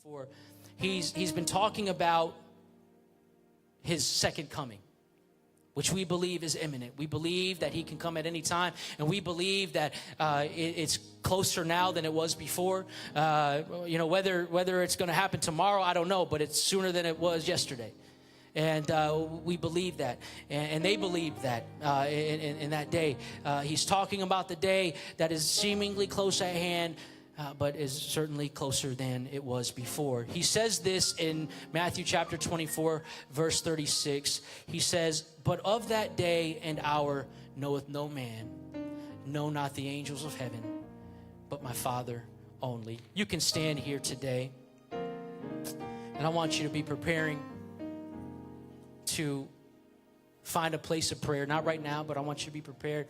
For he's been talking about his second coming, which we believe is imminent. We believe that he can come at any time, and we believe that it's closer now than it was before. Whether it's going to happen tomorrow, I don't know, but it's sooner than it was yesterday. And we believe that, and they believe that in that day. He's talking about the day that is seemingly close at hand, but is certainly closer than it was before. He says this in Matthew chapter 24, verse 36. He says, "But of that day and hour knoweth no man, no, not the angels of heaven, but my Father only." You can stand here today, and I want you to be preparing to find a place of prayer. Not right now, but I want you to be prepared.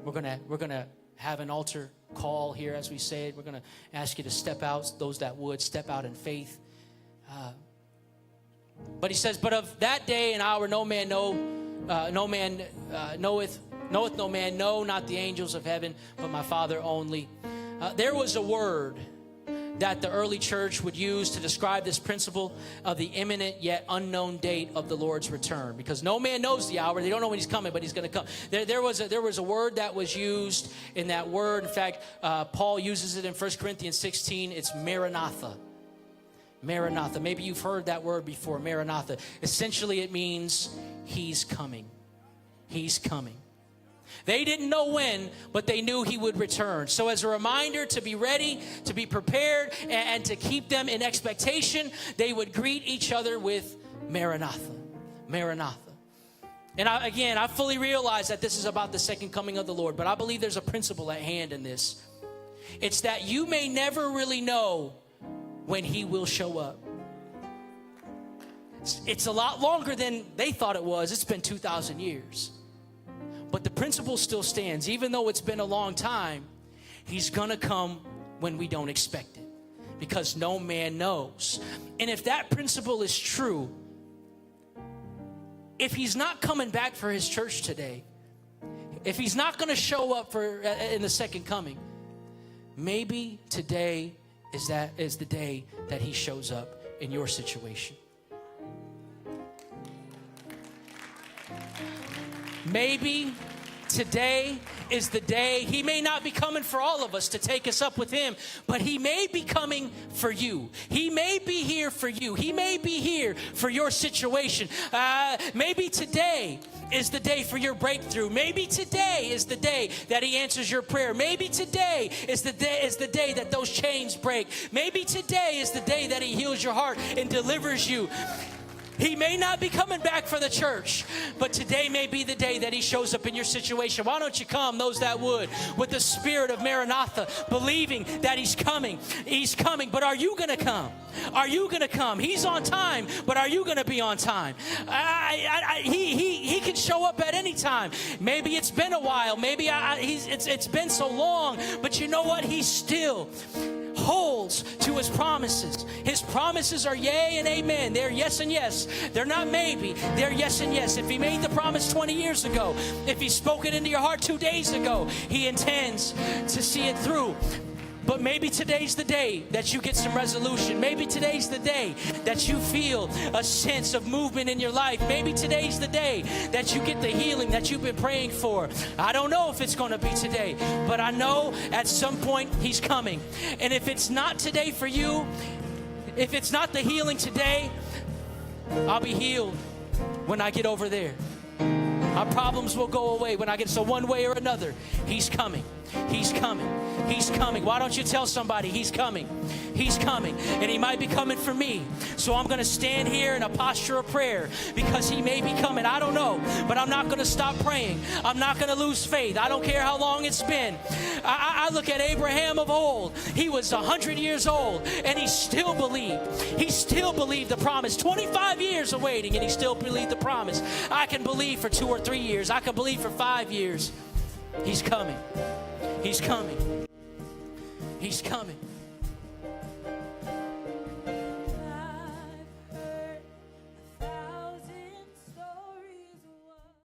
We're gonna have an altar call here as we say it. We're going to ask you to step out, those that would, step out in faith. But he says, "But of that day and hour no man knoweth no man, no, not the angels of heaven, but my Father only." There was a word that the early church would use to describe this principle of the imminent yet unknown date of the Lord's return, because no man knows the hour. They don't know when he's coming, but he's going to come. There was a word that was used in that word. In fact, Paul uses it in 1 Corinthians 16. It's maranatha. Maranatha. Maybe you've heard that word before, maranatha. Essentially, it means he's coming. He's coming. They didn't know when, but they knew he would return. So as a reminder to be ready, to be prepared, and to keep them in expectation, they would greet each other with Maranatha. Maranatha. And I fully realize that this is about the second coming of the Lord, but I believe there's a principle at hand in this. It's that you may never really know when he will show up. It's a lot longer than they thought it was. It's been 2,000 years. But the principle still stands. Even though it's been a long time, he's going to come when we don't expect it, because no man knows. And if that principle is true, if he's not coming back for his church today, if he's not going to show up in the second coming, maybe today is the day that he shows up in your situation. Maybe today is the day. He may not be coming for all of us to take us up with him, but he may be coming for you. He may be here for you. He may be here for your situation. Maybe today is the day for your breakthrough. Maybe today is the day that he answers your prayer. Maybe today is the day that those chains break. Maybe today is the day that he heals your heart and delivers you. He may not be coming back for the church, but today may be the day that he shows up in your situation. Why don't you come, those that would, with the spirit of Maranatha, believing that he's coming. He's coming, but are you going to come? Are you going to come? He's on time, but are you going to be on time? He can show up at any time. Maybe it's been a while. Maybe it's been so long, but you know what? He still holds to his promises. His promises are yea and amen. They're yes and yes. They're not maybe. They're yes and yes. If he made the promise 20 years ago, if he spoke it into your heart 2 days ago, he intends to see it through. But maybe today's the day that you get some resolution. Maybe today's the day that you feel a sense of movement in your life. Maybe today's the day that you get the healing that you've been praying for. I don't know if it's going to be today, but I know at some point he's coming. And if it's not today for you, if it's not the healing today, I'll be healed when I get over there. Our problems will go away when I get, so one way or another, he's coming. He's coming. He's coming. Why don't you tell somebody he's coming? He's coming. And he might be coming for me. So I'm going to stand here in a posture of prayer because he may be coming. I don't know. But I'm not going to stop praying. I'm not going to lose faith. I don't care how long it's been. I look at Abraham of old. He was 100 years old and he still believed. He still believed the promise. 25 years of waiting and he still believed the promise. I can believe for 2 or 3 years. I can believe for 5 years. He's coming. He's coming. He's coming.